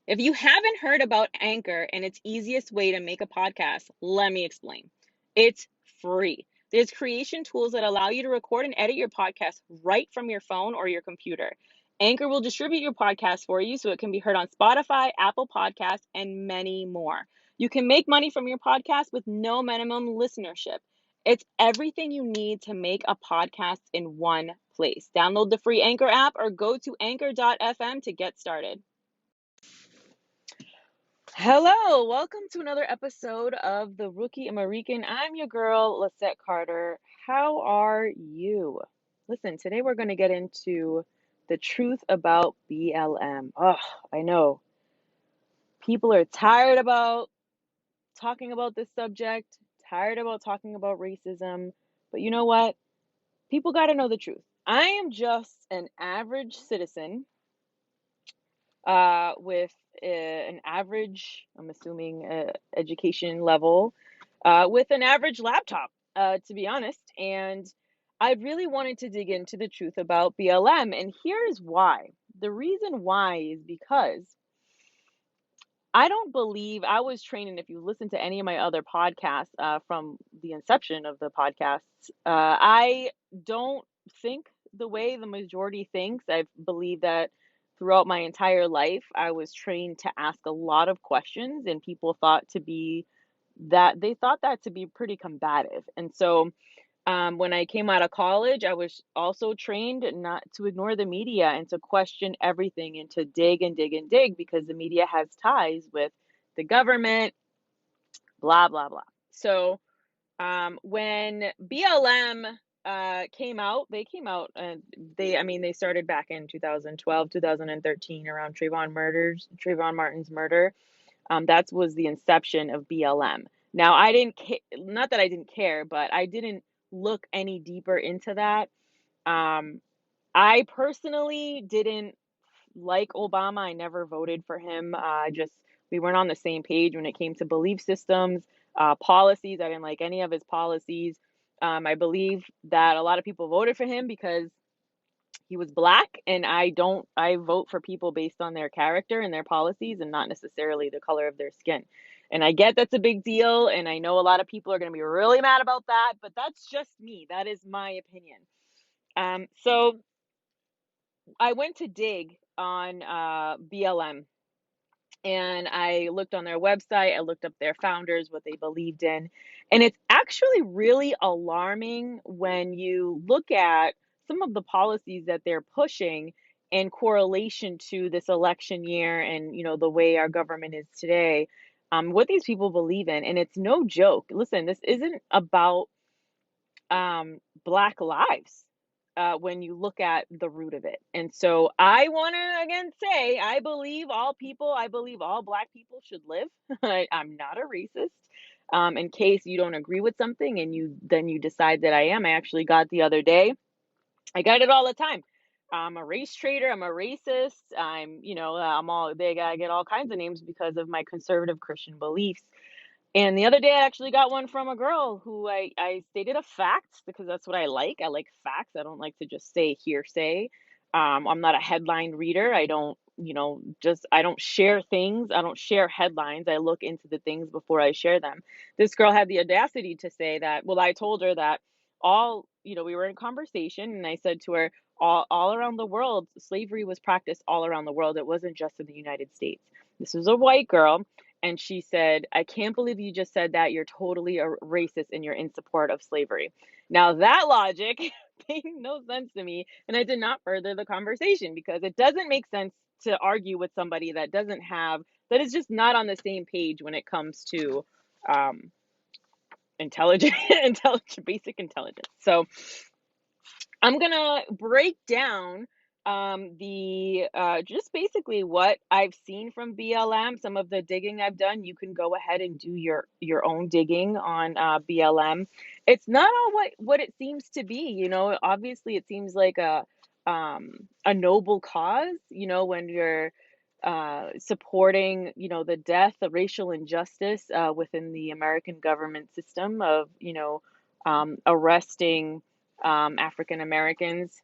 If you haven't heard about Anchor and its easiest way to make a podcast, let me explain. It's free. There's creation tools that allow you to record and edit your podcast right from your phone or your computer. Anchor will distribute your podcast for you so it can be heard on Spotify, Apple Podcasts, and many more. You can make money from your podcast with no minimum listenership. It's everything you need to make a podcast in one place. Download the free Anchor app or go to anchor.fm to get started. Hello, welcome to another episode of The Rookie American. I'm your girl, Lisette Carter. How are you? Listen, today we're going to get into the truth about BLM. Oh, I know people are tired about talking about this subject, tired about talking about racism, but you know what? People got to know the truth. I am just an average citizen with an average, I'm assuming, education level, with an average laptop, to be honest. And I really wanted to dig into the truth about BLM. And here's why. The reason why is because I don't believe I was trained, and if you listen to any of my other podcasts from the inception of the podcasts, I don't think the way the majority thinks. I believe that throughout my entire life, I was trained to ask a lot of questions, and people thought to be that they thought that to be pretty combative. And so when I came out of college, I was also trained not to ignore the media and to question everything and to dig and dig and dig because the media has ties with the government, blah, blah, blah. So when BLM came out, they came out and they started back in 2012, 2013 around Trayvon Martin's murder. That was the inception of BLM. Now, I didn't not that I didn't care, but I didn't look any deeper into that. Um, I personally didn't like Obama. I never voted for him. Just we weren't on the same page when it came to belief systems, policies. I didn't like any of his policies. I believe that a lot of people voted for him because he was black, and I vote for people based on their character and their policies and not necessarily the color of their skin. And I get that's a big deal, and I know a lot of people are going to be really mad about that, but that's just me. That is my opinion. So I went to dig on BLM, and I looked on their website. I looked up their founders, what they believed in. And it's actually really alarming when you look at some of the policies that they're pushing in correlation to this election year and, the way our government is today, what these people believe in. And it's no joke. Listen, this isn't about Black lives when you look at the root of it. And so I want to again say, I believe all people, I believe all Black people should live. I'm not a racist. In case you don't agree with something and you decide that I am, I actually got the other day. I got it all the time. I'm a race traitor. I'm a racist. I'm all big. I get all kinds of names because of my conservative Christian beliefs. And the other day, I actually got one from a girl who I stated a fact because that's what I like. I like facts. I don't like to just say hearsay. I'm not a headline reader. I don't, I don't share things. I don't share headlines. I look into the things before I share them. This girl had the audacity to say that, well, I told her that we were in conversation and I said to her, all around the world, slavery was practiced all around the world. It wasn't just in the United States. This was a white girl. And she said, I can't believe you just said that. You're totally a racist and you're in support of slavery. Now, that logic made no sense to me. And I did not further the conversation because it doesn't make sense to argue with somebody that that is just not on the same page when it comes to um, basic intelligence. So I'm going to break down the just basically what I've seen from BLM, some of the digging I've done. You can go ahead and do your own digging on BLM. It's not all what it seems to be, obviously it seems like a noble cause, when you're supporting, the death, the racial injustice within the American government system of, arresting African Americans.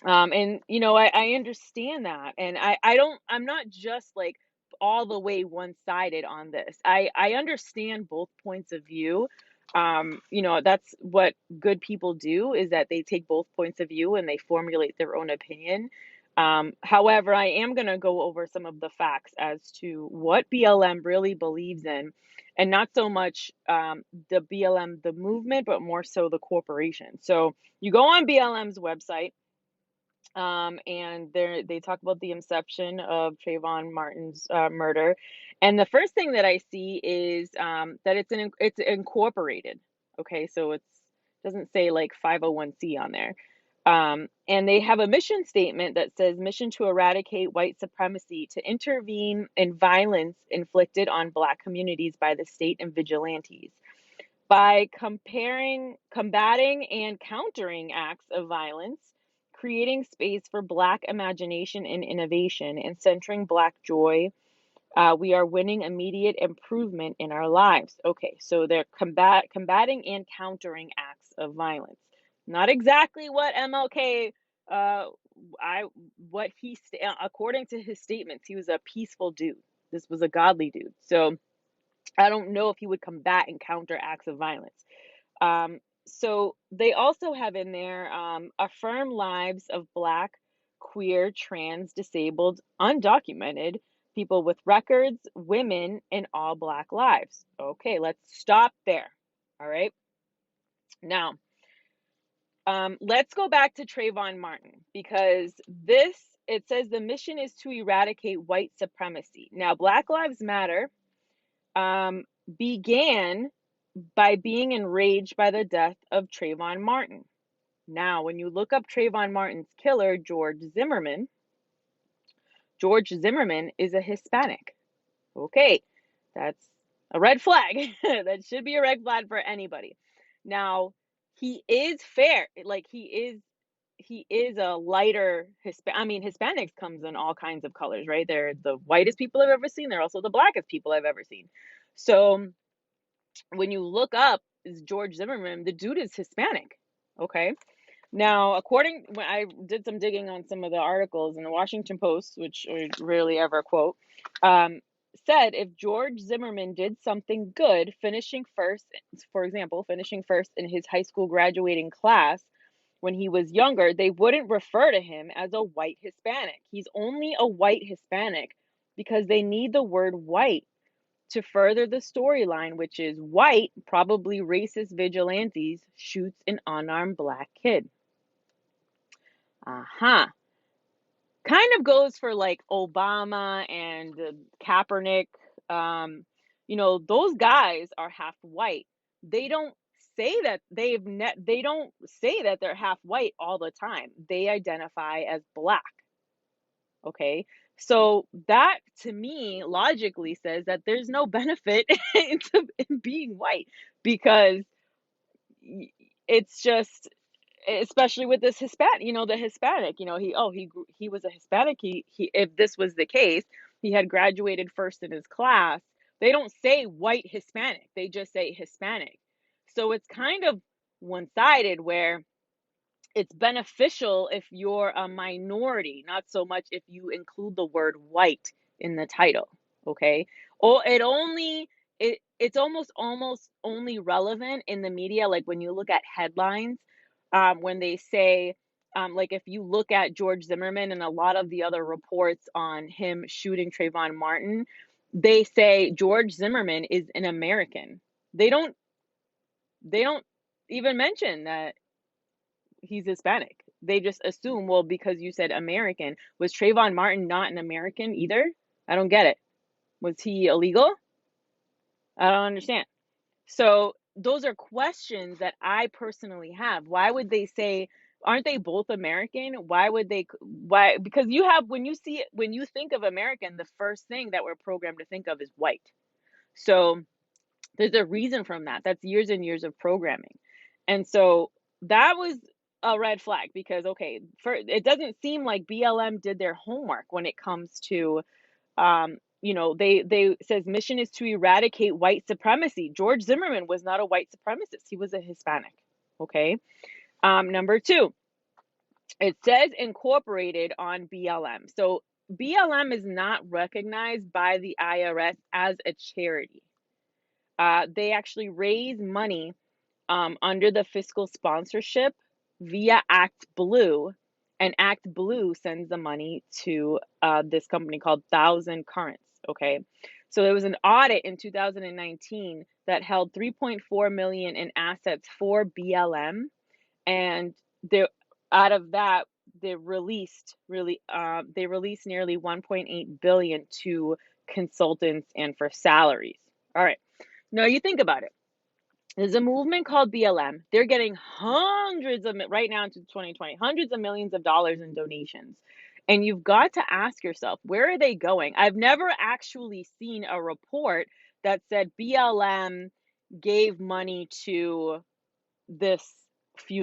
And I understand that. And I'm not just like all the way one-sided on this. I understand both points of view. That's what good people do, is that they take both points of view and they formulate their own opinion. However, I am going to go over some of the facts as to what BLM really believes in, and not so much the BLM, the movement, but more so the corporation. So you go on BLM's website, and they talk about the inception of Trayvon Martin's murder, and the first thing that I see is that it's incorporated. Okay, so it doesn't say like 501c on there, and they have a mission statement that says mission to eradicate white supremacy, to intervene in violence inflicted on Black communities by the state and vigilantes by combating and countering acts of violence, creating space for Black imagination and innovation, and centering Black joy. We are winning immediate improvement in our lives. Okay, so they're combating and countering acts of violence. Not exactly what MLK, I what according to his statements, he was a peaceful dude. This was a godly dude. So I don't know if he would combat and counter acts of violence. So they also have in there affirm lives of Black, queer, trans, disabled, undocumented people with records, women, and all Black lives. Okay, let's stop there. All right. Now, let's go back to Trayvon Martin, because it says the mission is to eradicate white supremacy. Now, Black Lives Matter began by being enraged by the death of Trayvon Martin. Now, when you look up Trayvon Martin's killer, George Zimmerman is a Hispanic. Okay, that's a red flag. That should be a red flag for anybody. Now, he is fair. Like he is a lighter Hispanic. I mean, Hispanics comes in all kinds of colors, right? They're the whitest people I've ever seen. They're also the blackest people I've ever seen. So when you look up is George Zimmerman, the dude is Hispanic. Okay. Now, when I did some digging on some of the articles in the Washington Post, which I rarely ever quote, said if George Zimmerman did something good, for example, finishing first in his high school graduating class when he was younger, they wouldn't refer to him as a white Hispanic. He's only a white Hispanic because they need the word white to further the storyline, which is white, probably racist vigilantes, shoots an unarmed Black kid. Uh-huh. Kind of goes for like Obama and Kaepernick. Those guys are half white. They don't say that they don't say that they're half white all the time. They identify as Black. Okay. So that to me logically says that there's no benefit in being white, because it's just, especially with this Hispanic, the Hispanic, he was a Hispanic. He if this was the case, he had graduated first in his class. They don't say white Hispanic. They just say Hispanic. So it's kind of one-sided, where it's beneficial if you're a minority, not so much if you include the word white in the title. Okay. Or it's almost only relevant in the media, like when you look at headlines, when they say, like if you look at George Zimmerman and a lot of the other reports on him shooting Trayvon Martin, they say George Zimmerman is an American. They don't even mention that he's Hispanic. They just assume, well, because you said American, was Trayvon Martin not an American either? I don't get it. Was he illegal? I don't understand. So those are questions that I personally have. Why would they say, aren't they both American? Why? Because when you think of American, the first thing that we're programmed to think of is white. So there's a reason from that. That's years and years of programming. And so that was a red flag, because it doesn't seem like BLM did their homework when it comes to they says mission is to eradicate white supremacy. George Zimmerman was not a white supremacist. He was a Hispanic. Okay. Number two, it says incorporated on BLM. So BLM is not recognized by the IRS as a charity. They actually raise money under the fiscal sponsorship via Act Blue, and Act Blue sends the money to this company called Thousand Currents. Okay, so there was an audit in 2019 that held 3.4 million in assets for BLM, and they out of that they released nearly 1.8 billion to consultants and for salaries. All right, now you think about it. There's a movement called BLM. They're getting right now into 2020, hundreds of millions of dollars in donations. And you've got to ask yourself, where are they going? I've never actually seen a report that said BLM gave money to this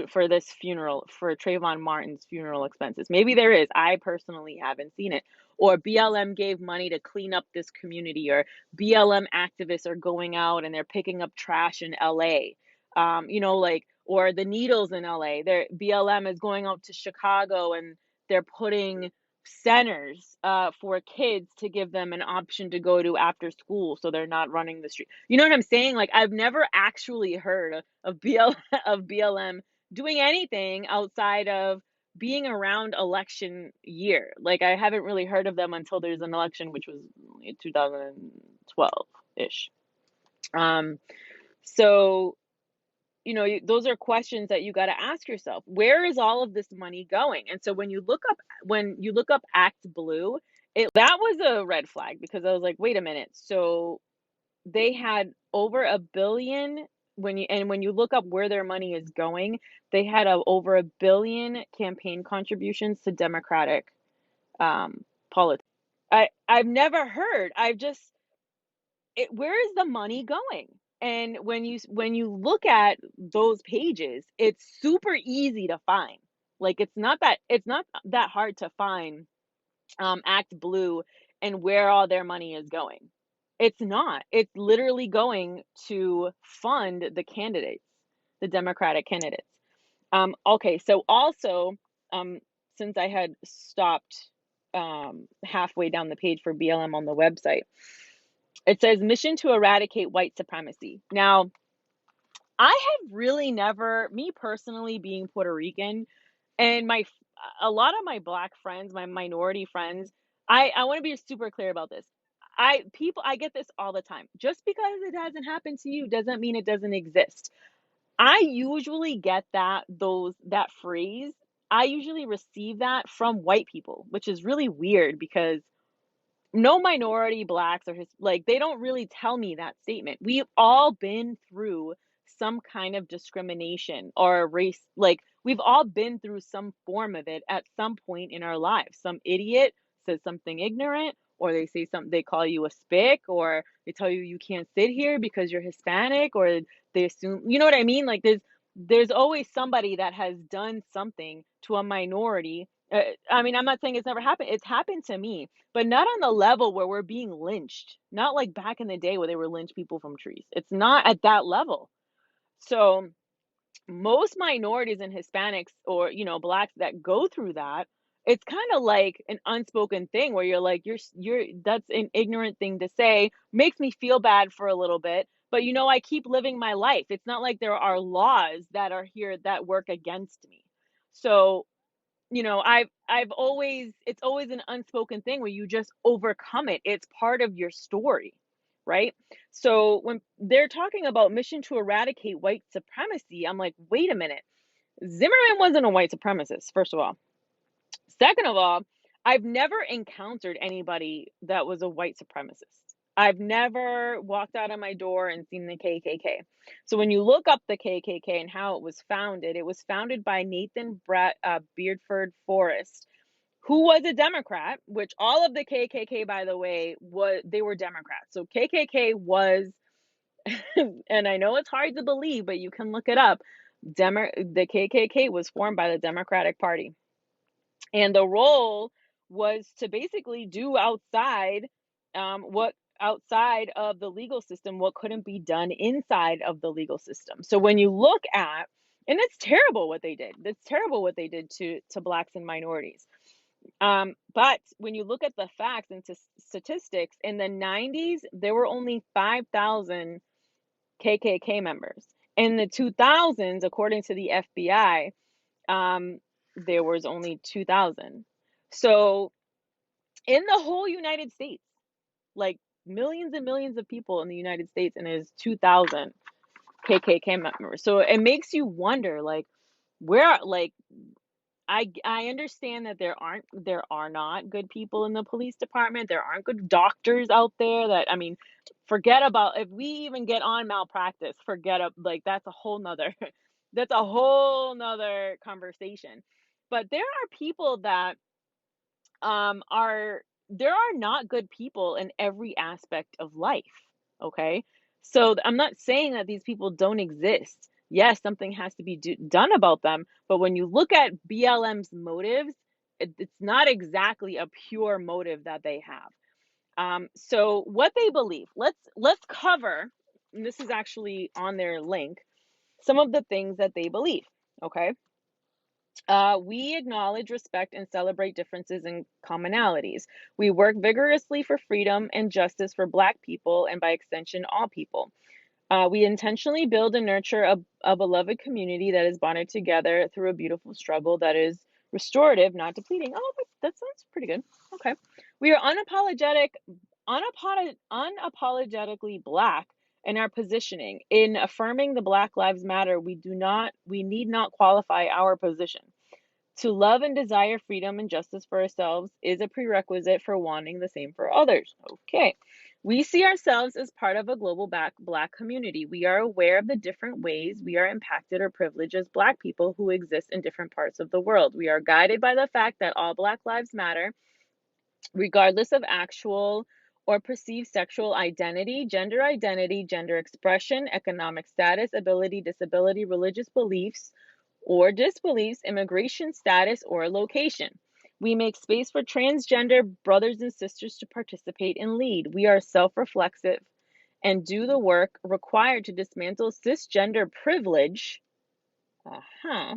for this funeral, for Trayvon Martin's funeral expenses. Maybe there is. I personally haven't seen it. Or BLM gave money to clean up this community, or BLM activists are going out and they're picking up trash in LA. Or the needles in LA. BLM is going out to Chicago and they're putting centers for kids to give them an option to go to after school so they're not running the street. You know what I'm saying? Like, I've never actually heard of BLM doing anything outside of being around election year. Like, I haven't really heard of them until there's an election, which was 2012-ish. So those are questions that you got to ask yourself. Where is all of this money going? And so when you look up Act Blue, that was a red flag, because I was like, wait a minute. So they had over a billion. When you look up where their money is going, they had over a billion campaign contributions to Democratic politics. I've never heard. Where is the money going? And when you look at those pages, it's super easy to find. Like, it's not that hard to find Act Blue and where all their money is going. It's not. It's literally going to fund the candidates, the Democratic candidates. Okay, so also, since I had stopped halfway down the page for BLM on the website, it says mission to eradicate white supremacy. Now, I have really never, me personally, being Puerto Rican, and a lot of my black friends, my minority friends, I want to be super clear about this. I get this all the time. Just because it hasn't happened to you doesn't mean it doesn't exist. I usually get that phrase. I usually receive that from white people, which is really weird, because no minority, blacks or like, they don't really tell me that statement. We've all been through some kind of discrimination or race. Like, we've all been through some form of it at some point in our lives. Some idiot says something ignorant, or they call you a spick, or they tell you you can't sit here because you're Hispanic, or they assume, you know what I mean? Like, there's always somebody that has done something to a minority. I mean, I'm not saying it's never happened. It's happened to me, but not on the level where we're being lynched. Not like back in the day where they were lynch people from trees. It's not at that level. So most minorities and Hispanics, or blacks that go through that, it's kind of like an unspoken thing where you're like, that's an ignorant thing to say. Makes me feel bad for a little bit, but I keep living my life. It's not like there are laws that are here that work against me. So it's always an unspoken thing where you just overcome it. It's part of your story, right? So when they're talking about mission to eradicate white supremacy, I'm like, wait a minute. Zimmerman wasn't a white supremacist, first of all. Second of all, I've never encountered anybody that was a white supremacist. I've never walked out of my door and seen the KKK. So when you look up the KKK and how it was founded by Nathan Beardford Forrest, who was a Democrat, which all of the KKK, by the way, they were Democrats. So KKK was, and I know it's hard to believe, but you can look it up. The KKK was formed by the Democratic Party. And the role was to basically do outside of the legal system, what couldn't be done inside of the legal system. So when you look at, and it's terrible what they did. It's terrible what they did to blacks and minorities. But when you look at the facts and statistics, in the 90s, there were only 5,000 KKK members. In the 2000s, according to the FBI, there was only 2,000. So in the whole United States, like millions and millions of people in the United States, and there's 2,000 KKK members. So it makes you wonder, like, where, like, I understand that there are not good people in the police department. There aren't good doctors out there that, I mean, forget about if we even get on malpractice, forget up like that's a whole nother that's a whole nother conversation. But there are people that are there are not good people in every aspect of life, okay? So I'm not saying that these people don't exist. Yes, something has to be done about them, but when you look at BLM's motives, it's not exactly a pure motive that they have. So what they believe, let's cover, and this is actually on their link, some of the things that they believe, okay? We acknowledge, respect, and celebrate differences and commonalities. We work vigorously for freedom and justice for Black people and, by extension, all people. We intentionally build and nurture a beloved community that is bonded together through a beautiful struggle that is restorative, not depleting. Oh, that sounds pretty good. Okay. We are unapologetically Black in our positioning. In affirming the Black Lives Matter, we need not qualify our position. To love and desire freedom and justice for ourselves is a prerequisite for wanting the same for others. Okay. We see ourselves as part of a global Black community. We are aware of the different ways we are impacted or privileged as Black people who exist in different parts of the world. We are guided by the fact that all Black lives matter, regardless of actual or perceived sexual identity, gender expression, economic status, ability, disability, religious beliefs or disbeliefs, immigration status, or location. We make space for transgender brothers and sisters to participate and lead. We are self reflexive and do the work required to dismantle cisgender privilege. Uh-huh,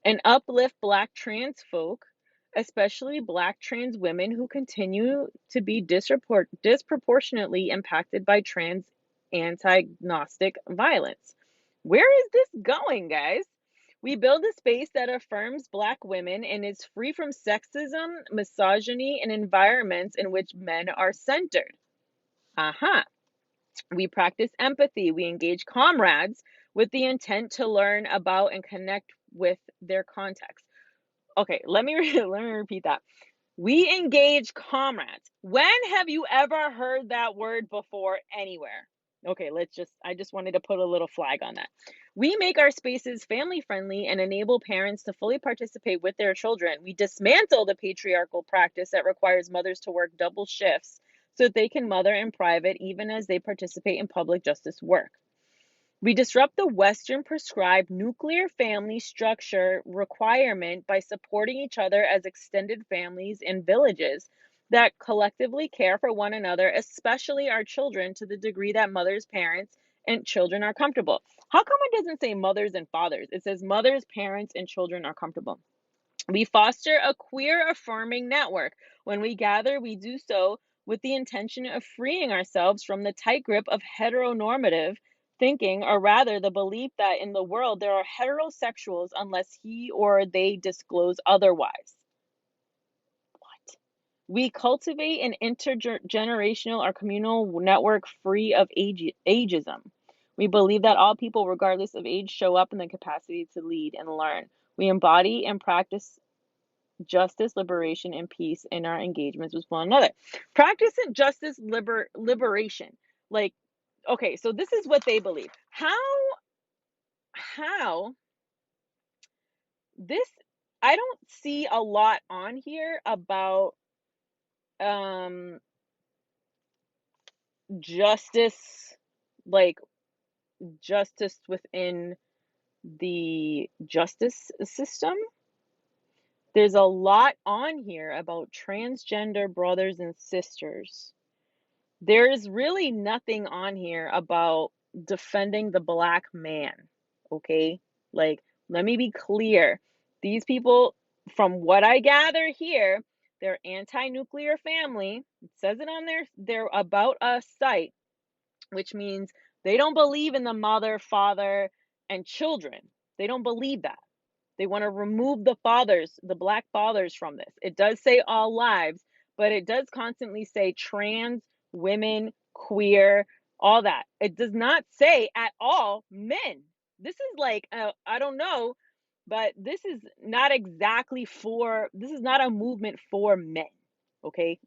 and uplift Black trans folk, especially Black trans women who continue to be disproportionately impacted by trans anti-Gnostic violence. Where is this going, guys? We build a space that affirms Black women and is free from sexism, misogyny, and environments in which men are centered. Aha. We practice empathy. We engage comrades with the intent to learn about and connect with their context. Okay, let me repeat that. We engage comrades. When have you ever heard that word before anywhere? Okay, I just wanted to put a little flag on that. We make our spaces family friendly and enable parents to fully participate with their children. We dismantle the patriarchal practice that requires mothers to work double shifts so that they can mother in private even as they participate in public justice work. We disrupt the Western prescribed nuclear family structure requirement by supporting each other as extended families and villages that collectively care for one another, especially our children, to the degree that mothers, parents, and children are comfortable. How come it doesn't say mothers and fathers? It says mothers, parents, and children are comfortable. We foster a queer affirming network. When we gather, we do so with the intention of freeing ourselves from the tight grip of heteronormative thinking, or rather, the belief that in the world there are heterosexuals unless he or they disclose otherwise. What? We cultivate an intergenerational or communal network free of ageism. We believe that all people, regardless of age, show up in the capacity to lead and learn. We embody and practice justice, liberation, and peace in our engagements with one another. Practice and justice, liberation. Like, okay, so this is what they believe. How this, I don't see a lot on here about um justice, like justice within the justice system. There's a lot on here about transgender brothers and sisters. There's really nothing on here about defending the Black man, okay? Like, let me be clear. These people, from what I gather here, They're anti-nuclear family. It says it on their About Us site, which means they don't believe in the mother, father, and children. They don't believe that. They want to remove the fathers, the black fathers from this. It does say all lives, but it does constantly say trans, women, queer, all that. It does not say at all men. This is like, I don't know, but this is not a movement for men. Okay?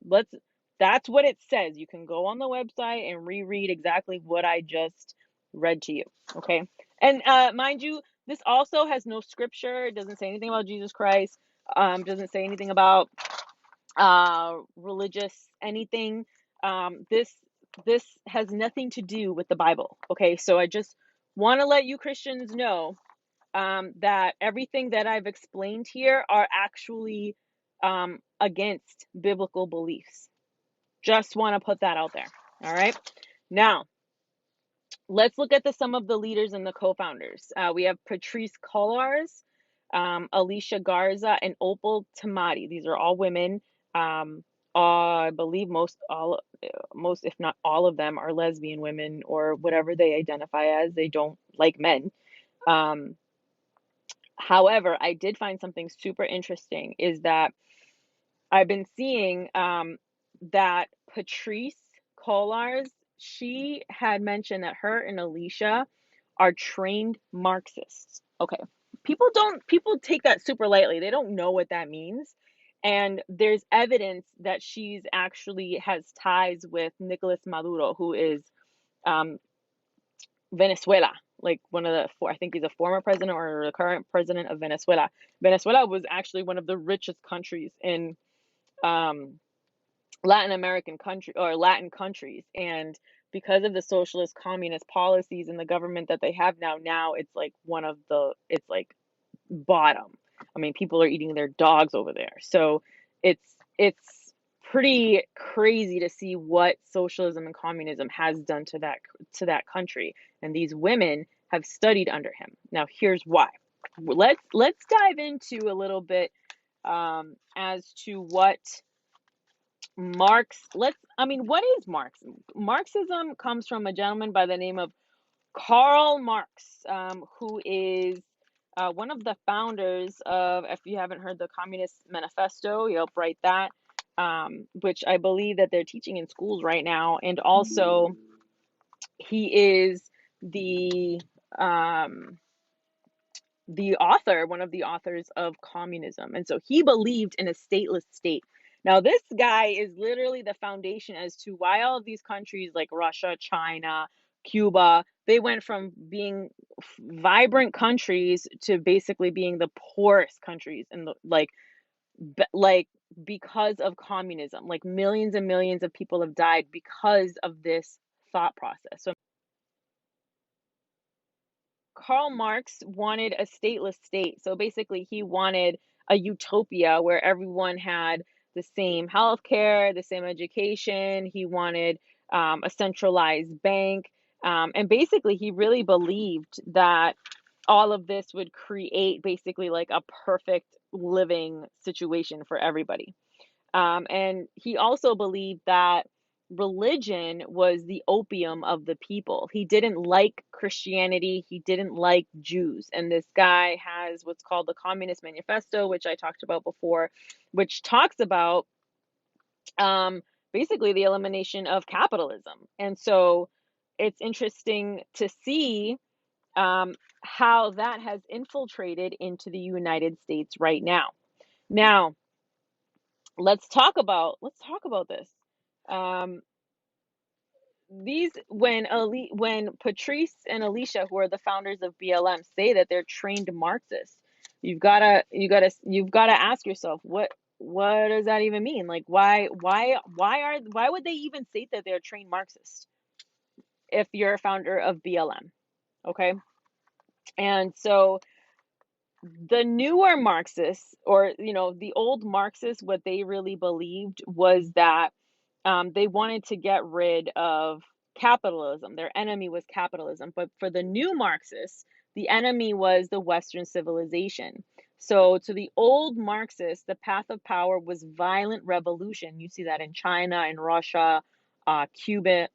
That's what it says. You can go on the website and reread exactly what I just read to you. Okay? And mind you, this also has no scripture. It doesn't say anything about Jesus Christ. Doesn't say anything about religious anything. This has nothing to do with the Bible. Okay, so I just want to let you Christians know that everything that I've explained here are actually against biblical beliefs. Just want to put that out there. All right. Now, let's look at some of the leaders and the co-founders. We have Patrice Cullors, Alicia Garza, and Opal Tomati. These are all women. I believe most, if not all of them, are lesbian women or whatever they identify as. They don't like men. However, I did find something super interesting is that I've been seeing that Patrice Cullors, she had mentioned that her and Alicia are trained Marxists. Okay. People take that super lightly. They don't know what that means. And there's evidence that she's actually has ties with Nicolas Maduro, who is um, Venezuela, like one of the four, I think he's a former president or the current president of Venezuela. Venezuela was actually one of the richest countries in um, Latin American country or Latin countries. And because of the socialist communist policies and the government that they have now it's like it's like bottom. I mean, people are eating their dogs over there. So it's pretty crazy to see what socialism and communism has done to that country. And these women have studied under him. Now, here's why. Let's dive into a little bit as to what what is Marx? Marxism comes from a gentleman by the name of Karl Marx, who is one of the founders of, if you haven't heard the Communist Manifesto, you'll write that, which I believe that they're teaching in schools right now. And also, he is the um, one of the authors of communism. And so he believed in a stateless state. Now, this guy is literally the foundation as to why all of these countries like Russia, China, Cuba, they went from being vibrant countries to basically being the poorest countries in the like because of communism. Like millions and millions of people have died because of this thought process. So Karl Marx wanted a stateless state. So basically, he wanted a utopia where everyone had the same health care, the same education. He wanted a centralized bank. And basically, he really believed that all of this would create basically like a perfect living situation for everybody. And he also believed that religion was the opium of the people. He didn't like Christianity. He didn't like Jews. And this guy has what's called the Communist Manifesto, which I talked about before, which talks about basically the elimination of capitalism. And so it's interesting to see how that has infiltrated into the United States right now. Now, let's talk about this. Um, when Patrice and Alicia, who are the founders of BLM, say that they're trained Marxists, you've gotta ask yourself what does that even mean? Like why would they even state that they're trained Marxists if you're a founder of BLM? Okay, and so the newer Marxists, or the old Marxists, what they really believed was that they wanted to get rid of capitalism. Their enemy was capitalism. But for the new Marxists, the enemy was the Western civilization. So to the old Marxists, the path of power was violent revolution. You see that in China, in Russia, Cuba,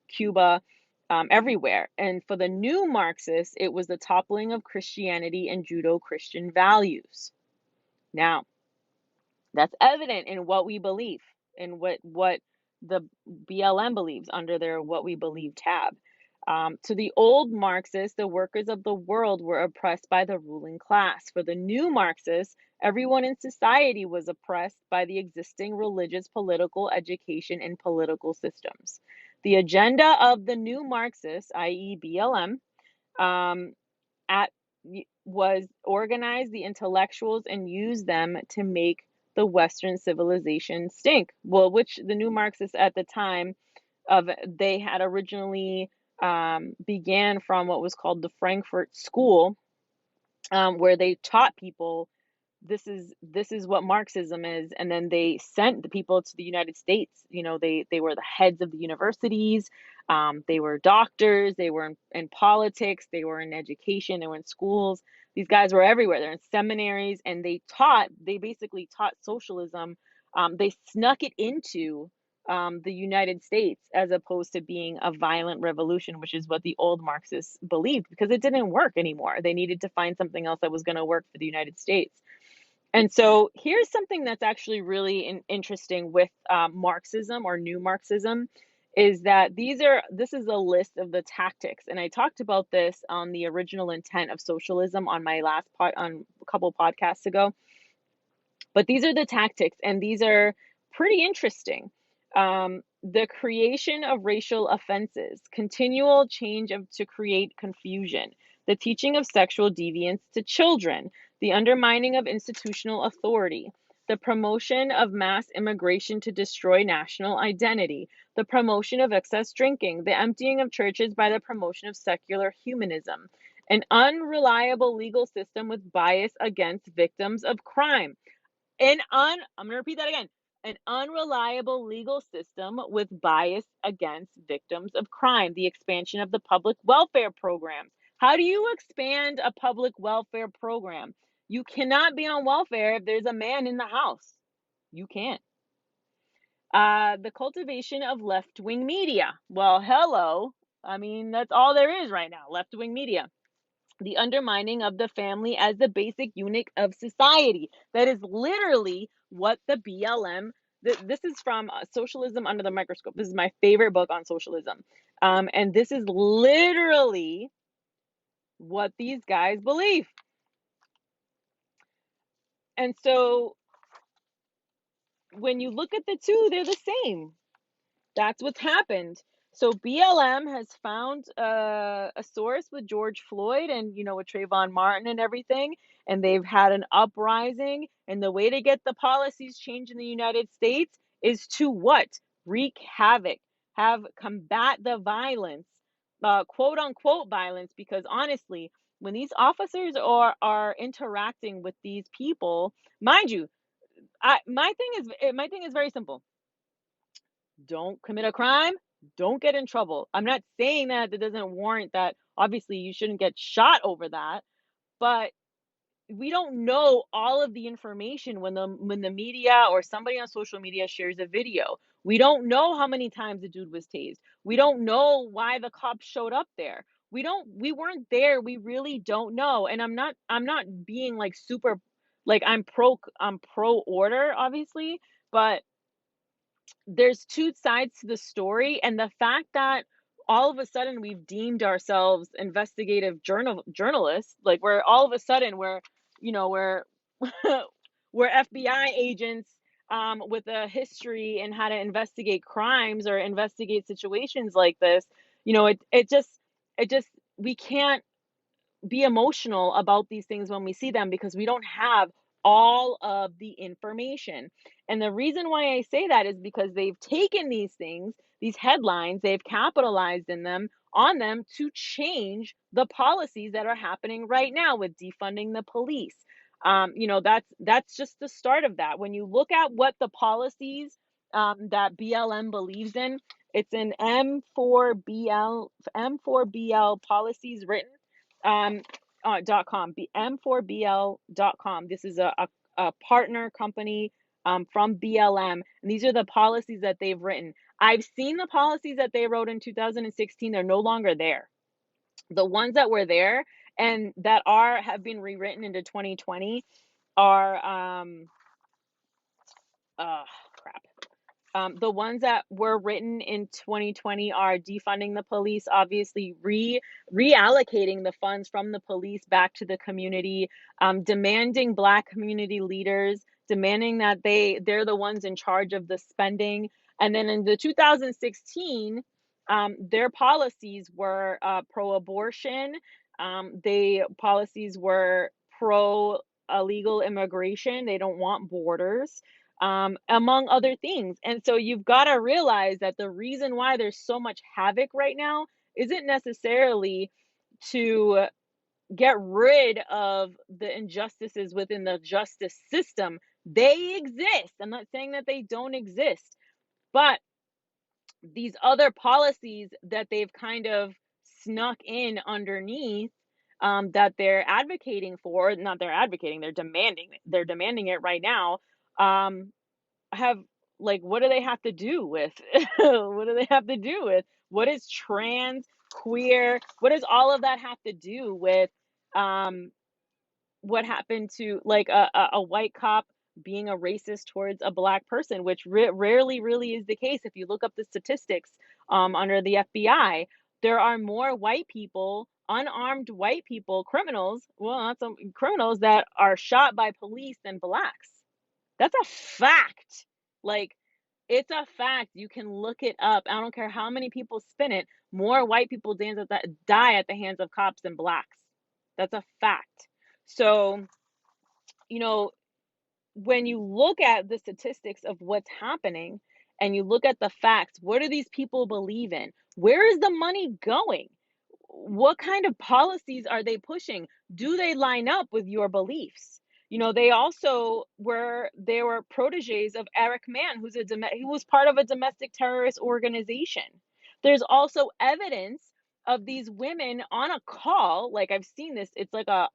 everywhere. And for the new Marxists, it was the toppling of Christianity and Judeo-Christian values. Now, that's evident in what we believe, in what the BLM believes under their "What We Believe" tab. To the old Marxists, the workers of the world were oppressed by the ruling class. For the new Marxists, everyone in society was oppressed by the existing religious, political, education, and political systems. The agenda of the new Marxists, i.e., BLM, um, at was organize the intellectuals and use them to make the Western civilization stink. Well, which the new Marxists at the time of they had originally began from what was called the Frankfurt School, where they taught people this is what Marxism is, and then they sent the people to the United States. They were the heads of the universities, they were doctors, they were in politics, they were in education, they were in schools. These guys were everywhere. They're in seminaries, and they basically taught socialism. They snuck it into the United States as opposed to being a violent revolution, which is what the old Marxists believed, because it didn't work anymore. They needed to find something else that was going to work for the United States. And so here's something that's actually really interesting with Marxism or new Marxism is that this is a list of the tactics. And I talked about this on the original intent of socialism on my on a couple podcasts ago. But these are the tactics, and these are pretty interesting. The creation of racial offenses, continual change to create confusion, the teaching of sexual deviance to children, the undermining of institutional authority, the promotion of mass immigration to destroy national identity, the promotion of excess drinking, the emptying of churches by the promotion of secular humanism, an unreliable legal system with bias against victims of crime. I'm going to repeat that again. An unreliable legal system with bias against victims of crime. The expansion of the public welfare programs. How do you expand a public welfare program? You cannot be on welfare if there's a man in the house. You can't. The cultivation of left-wing media. Well, hello. I mean, that's all there is right now, left-wing media. The undermining of the family as the basic unit of society. That is literally what the BLM, this is from Socialism Under the Microscope. This is my favorite book on socialism. And this is literally what these guys believe. And so when you look at the two, they're the same. That's what's happened. So BLM has found a source with George Floyd and, with Trayvon Martin and everything, and they've had an uprising. And the way to get the policies changed in the United States is to what? Wreak havoc, combat the violence, quote unquote violence, because honestly, when these officers are interacting with these people, mind you, my thing is very simple. Don't commit a crime, don't get in trouble. I'm not saying that doesn't warrant that. Obviously, you shouldn't get shot over that, but we don't know all of the information when the media or somebody on social media shares a video. We don't know how many times the dude was tased. We don't know why the cops showed up there. We weren't there. We really don't know. And I'm not being like super like I'm pro order, obviously, but there's two sides to the story, and the fact that all of a sudden we've deemed ourselves investigative journalists, like we're all of a sudden we're we're FBI agents with a history in how to investigate crimes or investigate situations like this. It just we can't be emotional about these things when we see them because we don't have all of the information. And the reason why I say that is because they've taken these things, these headlines, they've capitalized on them to change the policies that are happening right now with defunding the police. That's just the start of that. When you look at what the policies that BLM believes in, it's an M4BL policies written. .com, m4bl.com. This is a partner company from BLM, and these are the policies that they've written. I've seen the policies that they wrote in 2016. They're no longer there. The ones that were there and that have been rewritten into 2020 are crap. The ones that were written in 2020 are defunding the police, obviously reallocating the funds from the police back to the community, demanding Black community leaders, demanding that they're the ones in charge of the spending. And then in the 2016, their policies were pro-abortion. They policies were pro illegal immigration. They don't want borders, among other things. And so you've got to realize that the reason why there's so much havoc right now isn't necessarily to get rid of the injustices within the justice system. They exist. I'm not saying that they don't exist, but these other policies that they've kind of snuck in underneath, that they're advocating for, not they're advocating, they're demanding it right now, have, like, what do they have to do with what do they have to do with what is trans, queer, what does all of that have to do with um what happened to, like, a white cop being a racist towards a Black person, which rarely really is the case. If you look up the statistics under the FBI, there are more white people, unarmed white people, criminals, well, not some criminals, that are shot by police than Blacks. That's a fact. Like, it's a fact. You can look it up. I don't care how many people spin it. More white people die at the hands of cops than Blacks. That's a fact. So, you know, when you look at the statistics of what's happening and you look at the facts, what do these people believe in? Where is the money going? What kind of policies are they pushing? Do they line up with your beliefs? They also were proteges of Eric Mann, who was part of a domestic terrorist organization. There's also evidence of these women on a call, like I've seen this. It's like I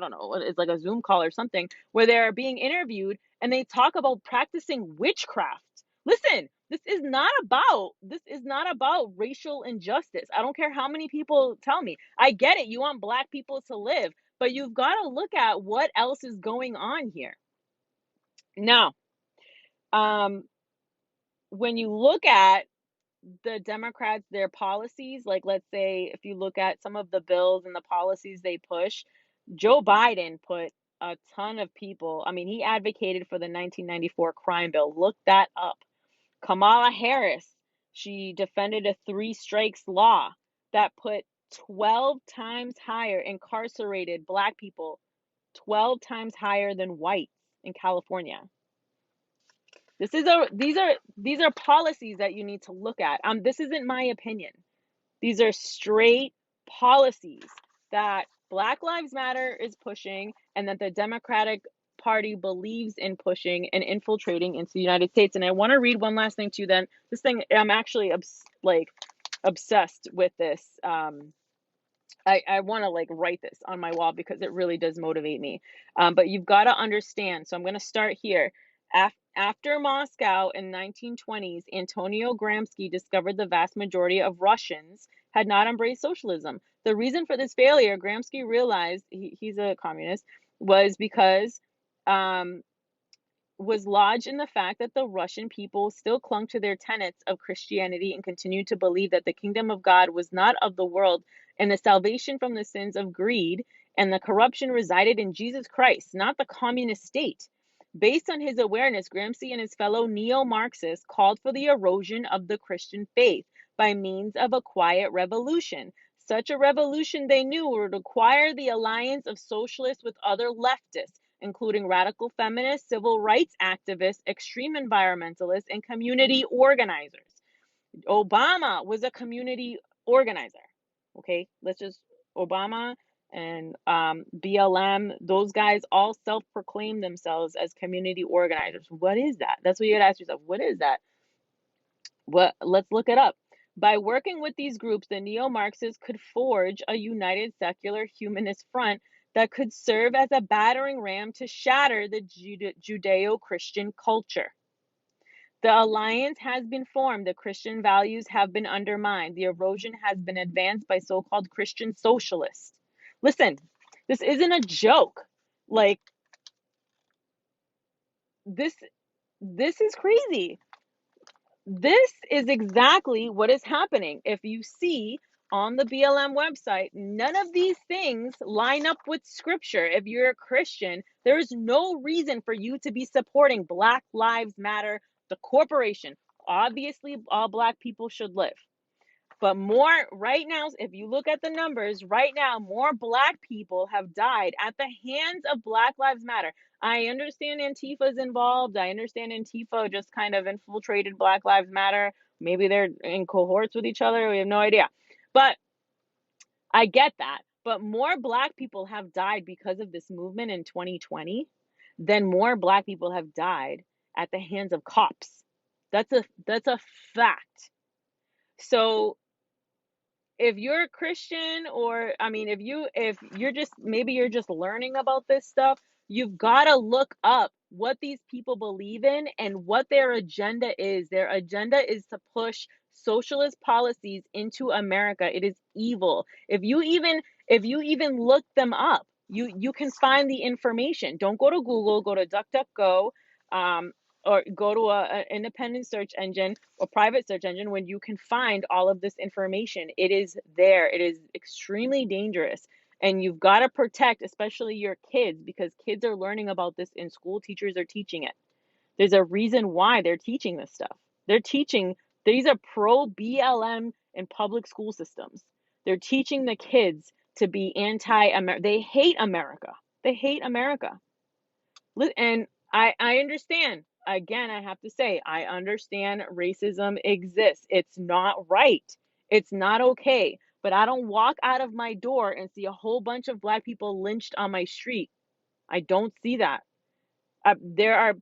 don't know, it's like a Zoom call or something, where they're being interviewed and they talk about practicing witchcraft. Listen, this is not about racial injustice. I don't care how many people tell me. I get it. You want Black people to live, but you've got to look at what else is going on here. Now, um, when you look at the Democrats, their policies, like, let's say if you look at some of the bills and the policies they push, Joe Biden put a ton of people. I mean, he advocated for the 1994 crime bill. Look that up. Kamala Harris, she defended a three strikes law that put 12 times higher incarcerated Black people, 12 times higher than whites in California. These are policies that you need to look at. This isn't my opinion. These are straight policies that Black Lives Matter is pushing and that the Democratic Party believes in pushing and infiltrating into the United States. And I want to read one last thing to you then. This thing, I'm actually obsessed with this. I want to, like, write this on my wall because it really does motivate me. But you've got to understand. So I'm going to start here. After Moscow in 1920s, Antonio Gramsci discovered the vast majority of Russians had not embraced socialism. The reason for this failure, Gramsci realized, he's a communist, was because was lodged in the fact that the Russian people still clung to their tenets of Christianity and continued to believe that the kingdom of God was not of the world, and the salvation from the sins of greed and the corruption resided in Jesus Christ, not the communist state. Based on his awareness, Gramsci and his fellow neo-Marxists called for the erosion of the Christian faith by means of a quiet revolution. Such a revolution, they knew, would require the alliance of socialists with other leftists, including radical feminists, civil rights activists, extreme environmentalists, and community organizers. Obama was a community organizer. Okay, Obama and BLM, those guys all self-proclaim themselves as community organizers. What is that? That's what you gotta ask yourself. What is that? Let's look it up. By working with these groups, the neo-Marxists could forge a united secular humanist front that could serve as a battering ram to shatter the Judeo-Christian culture. The alliance has been formed, the Christian values have been undermined, the erosion has been advanced by so-called Christian socialists. Listen, this isn't a joke. Like, this this is crazy. This is exactly what is happening. If you see on the BLM website, none of these things line up with scripture. If you're a Christian, there's no reason for you to be supporting Black Lives Matter, the corporation. Obviously, all Black people should live. But more right now, if you look at the numbers, right now, more Black people have died at the hands of Black Lives Matter. I understand Antifa is involved. I understand Antifa just kind of infiltrated Black Lives Matter. Maybe they're in cohorts with each other. We have no idea. But I get that. But more Black people have died because of this movement in 2020 than more Black people have died at the hands of cops. That's a fact. So if you're a Christian, or I mean, if you're just, maybe you're just learning about this stuff, you've got to look up what these people believe in and what their agenda is. Their agenda is to push socialist policies into America. It is evil. If you even look them up, you can find the information. Don't go to Google, go to DuckDuckGo, um, or go to an independent search engine or private search engine when you can find all of this information. It is there. It is extremely dangerous. And you've got to protect, especially your kids, because kids are learning about this in school. Teachers are teaching it. There's a reason why they're teaching this stuff. They're teaching, these are pro BLM in public school systems. They're teaching the kids to be anti-America. They hate America. They hate America. And I understand. Again, I have to say, I understand racism exists. It's not right. It's not okay. But I don't walk out of my door and see a whole bunch of Black people lynched on my street. I don't see that. There are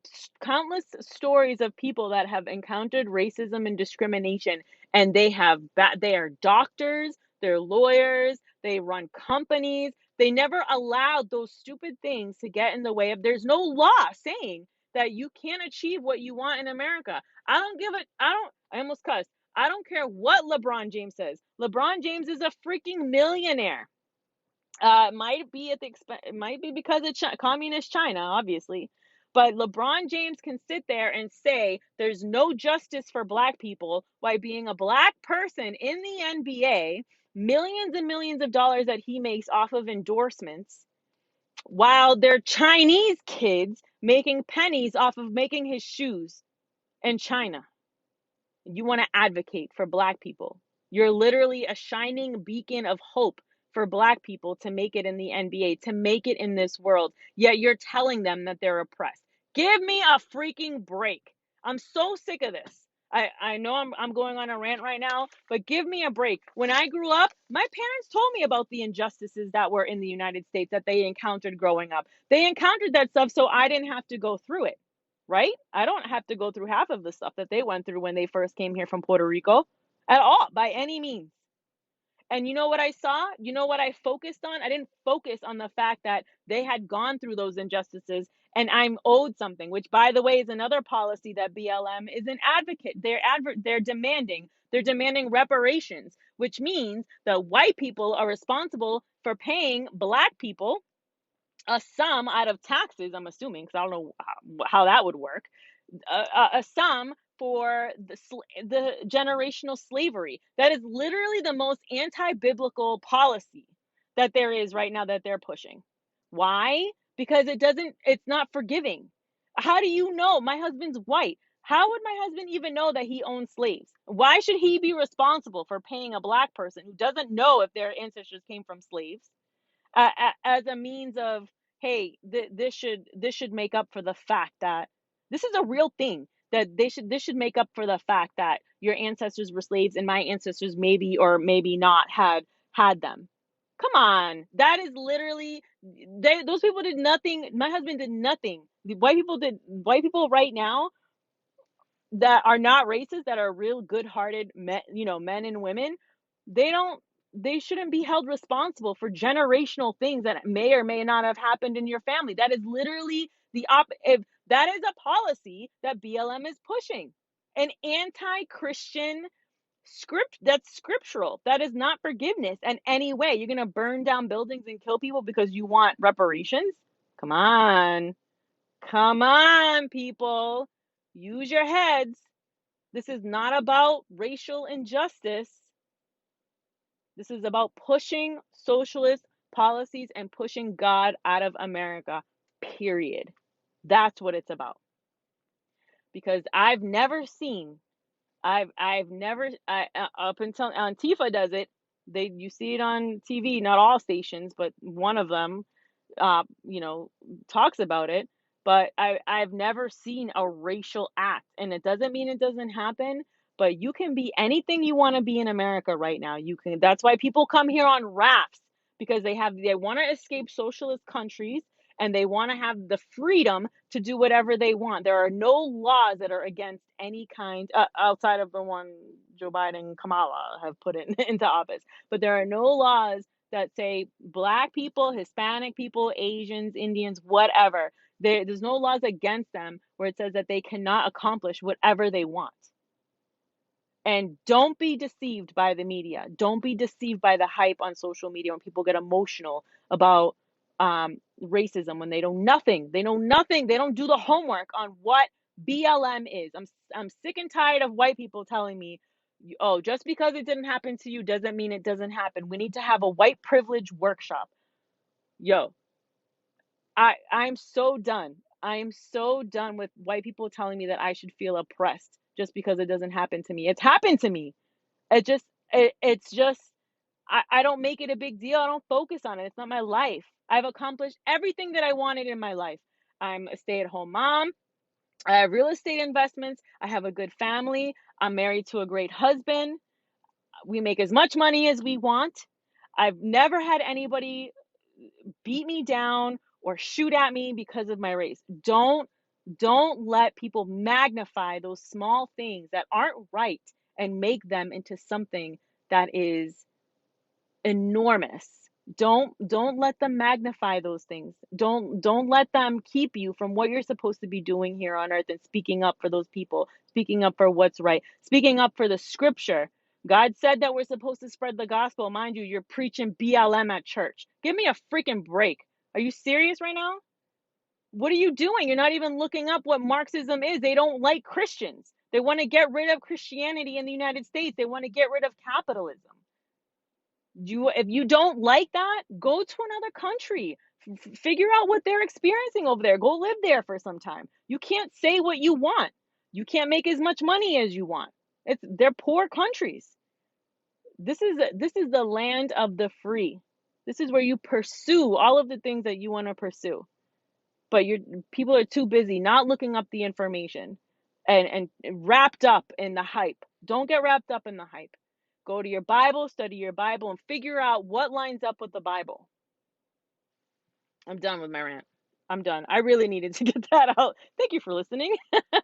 countless stories of people that have encountered racism and discrimination, and they are doctors, they're lawyers, they run companies. They never allowed those stupid things to get in the way of. There's no law saying that you can't achieve what you want in America. I don't give it. I almost cussed. I don't care what LeBron James says. LeBron James is a freaking millionaire. Might be at the expense. It might be because of communist China, obviously. But LeBron James can sit there and say there's no justice for Black people while being a Black person in the NBA, millions and millions of dollars that he makes off of endorsements, while they're Chinese kids making pennies off of making his shoes in China. You want to advocate for Black people. You're literally a shining beacon of hope for Black people to make it in the NBA, to make it in this world. Yet you're telling them that they're oppressed. Give me a freaking break. I'm so sick of this. I know I'm going on a rant right now, but give me a break. When I grew up, my parents told me about the injustices that were in the United States that they encountered growing up. They encountered that stuff so I didn't have to go through it, right? I don't have to go through half of the stuff that they went through when they first came here from Puerto Rico at all, by any means. And you know what I saw? You know what I focused on? I didn't focus on the fact that they had gone through those injustices and I'm owed something, which by the way is another policy that BLM is an advocate. They're demanding. They're demanding reparations, which means that white people are responsible for paying Black people a sum out of taxes, I'm assuming, because I don't know how that would work, a sum for the generational slavery. That is literally the most anti-biblical policy that there is right now that they're pushing. Why? Because it's not forgiving. How do you know? My husband's white. How would my husband even know that he owns slaves? Why should he be responsible for paying a Black person who doesn't know if their ancestors came from slaves, as a means of, hey, this should make up for the fact that this is a real thing, that this should make up for the fact that your ancestors were slaves and my ancestors maybe or maybe not had them. Come on, that is literally, those people did nothing. My husband did nothing. White people right now that are not racist, that are real good-hearted men, men and women, they don't they shouldn't be held responsible for generational things that may or may not have happened in your family. That is literally if that is a policy that BLM is pushing. An anti-Christian script that's scriptural. That is not forgiveness in any way. You're going to burn down buildings and kill people because you want reparations? Come on. Come on, people. Use your heads. This is not about racial injustice. This is about pushing socialist policies and pushing God out of America, period. That's what it's about. Because I've never seen, I've never, up until Antifa does it, you see it on TV, not all stations, but one of them, uh, you know, talks about it. But I've never seen a racial act, and it doesn't mean it doesn't happen. But you can be anything you want to be in America right now. You can. That's why people come here on rafts, because they want to escape socialist countries, and they want to have the freedom to do whatever they want. There are no laws that are against any kind, outside of the one Joe Biden and Kamala have put into office. But there are no laws that say black people, Hispanic people, Asians, Indians, whatever. There's no laws against them where it says that they cannot accomplish whatever they want. And don't be deceived by the media. Don't be deceived by the hype on social media when people get emotional about racism when they know nothing. They know nothing. They don't do the homework on what BLM is. I'm sick and tired of white people telling me, oh, just because it didn't happen to you doesn't mean it doesn't happen. We need to have a white privilege workshop. Yo, I'm so done. I am so done with white people telling me that I should feel oppressed just because it doesn't happen to me. It's happened to me. It's just I don't make it a big deal. I don't focus on it. It's not my life. I've accomplished everything that I wanted in my life. I'm a stay-at-home mom. I have real estate investments. I have a good family. I'm married to a great husband. We make as much money as we want. I've never had anybody beat me down or shoot at me because of my race. Don't let people magnify those small things that aren't right and make them into something that is enormous. Don't let them magnify those things. Don't let them keep you from what you're supposed to be doing here on earth and speaking up for those people, speaking up for what's right, speaking up for the scripture. God said that we're supposed to spread the gospel. Mind you, you're preaching BLM at church. Give me a freaking break. Are you serious right now? What are you doing? You're not even looking up what Marxism is. They don't like Christians. They want to get rid of Christianity in the United States. They want to get rid of capitalism. If you don't like that, go to another country. Figure out what they're experiencing over there. Go live there for some time. You can't say what you want. You can't make as much money as you want. They're poor countries. This is the land of the free. This is where you pursue all of the things that you want to pursue. But people are too busy not looking up the information and wrapped up in the hype. Don't get wrapped up in the hype. Go to your Bible, study your Bible, and figure out what lines up with the Bible. I'm done with my rant. I'm done. I really needed to get that out. Thank you for listening.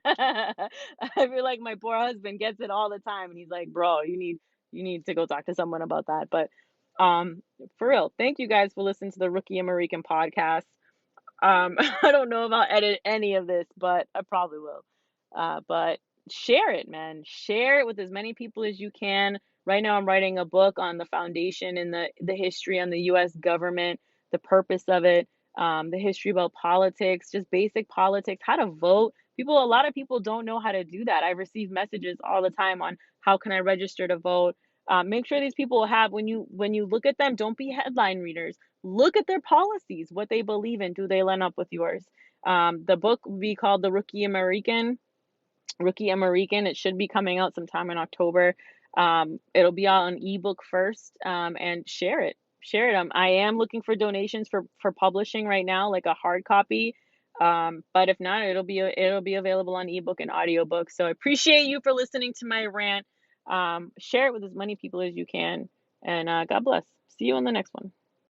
I feel like my poor husband gets it all the time, and he's like, "Bro, you need to go talk to someone about that." But for real, thank you guys for listening to the Rookie American podcast. I don't know if I'll edit any of this, but I probably will. But share it, man. Share it with as many people as you can. Right now, I'm writing a book on the foundation and the history on the U.S. government, the purpose of it, the history about politics, just basic politics, how to vote. A lot of people don't know how to do that. I receive messages all the time on how can I register to vote. Make sure these people have when you look at them, don't be headline readers. Look at their policies, what they believe in. Do they line up with yours? The book will be called The Rookie American. Rookie American. It should be coming out sometime in October. It'll be out on ebook first, and share it. Share it. I am looking for donations for publishing right now, like a hard copy. But if not, it'll be available on ebook and audiobook. So I appreciate you for listening to my rant. Share it with as many people as you can, and God bless. See you on the next one.